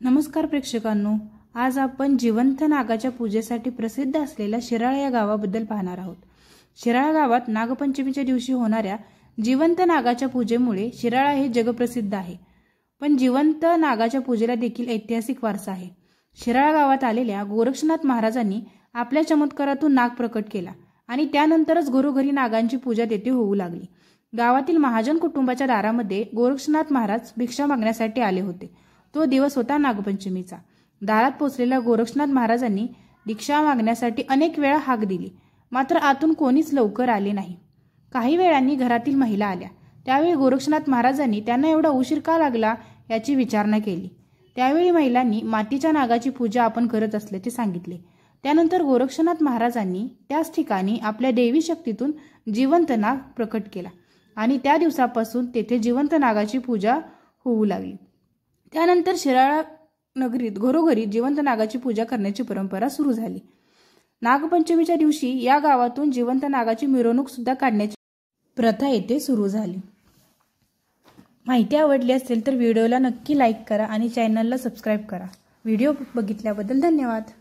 नमस्कार प्रेक्षकांनो, आज आपण जिवंत नागाच्या पूजेसाठी प्रसिद्ध असलेल्या शिराळा या गावाबद्दल पाहणार आहोत। शिराळा गावात नागपंचमीच्या दिवशी होणाऱ्या जिवंत नागाच्या पूजेमुळे शिराळा हे जगप्रसिद्ध आहे। पण जिवंत नागाच्या पूजेला देखील ऐतिहासिक वारसा आहे। शिराळा गावात आलेल्या गोरक्षनाथ महाराजांनी आपल्या चमत्कारातून नाग प्रकट केला आणि त्यानंतरच घरोघरी नागांची पूजा तेथे होऊ लागली। गावातील महाजन कुटुंबाच्या दारामध्ये गोरक्षनाथ महाराज भिक्षा मागण्यासाठी आले होते। तो दिवस होता नागपंचमीचा। दारात पोचलेल्या गोरक्षनाथ महाराजांनी भिक्षा मागण्यासाठी अनेक वेळा हाक दिली, मात्र आतून कोणीच लवकर आले नाही। काही वेळांनी घरातील महिला आल्या। त्यावेळी गोरक्षनाथ महाराजांनी त्यांना एवढा उशीर का लागला याची विचारणा केली। त्यावेळी महिलांनी मातीच्या नागाची पूजा आपण करत असल्याचे सांगितले। त्यानंतर गोरक्षनाथ महाराजांनी त्याच ठिकाणी आपल्या देवी शक्तीतून जिवंत नाग प्रकट केला आणि त्या दिवसापासून तेथे जिवंत नागाची पूजा होऊ लागली। त्यानंतर शिराळा नगरीत घरोघरी जिवंत नागाची पूजा करण्याची परंपरा सुरू झाली। नागपंचमीच्या दिवशी या गावातून जिवंत नागाची मिरवणूक सुद्धा काढण्याची प्रथा येथे सुरू झाली। माहिती आवडली असेल तर व्हिडिओला नक्की लाईक करा आणि चॅनलला सबस्क्राइब करा। व्हिडिओ बघितल्याबद्दल धन्यवाद।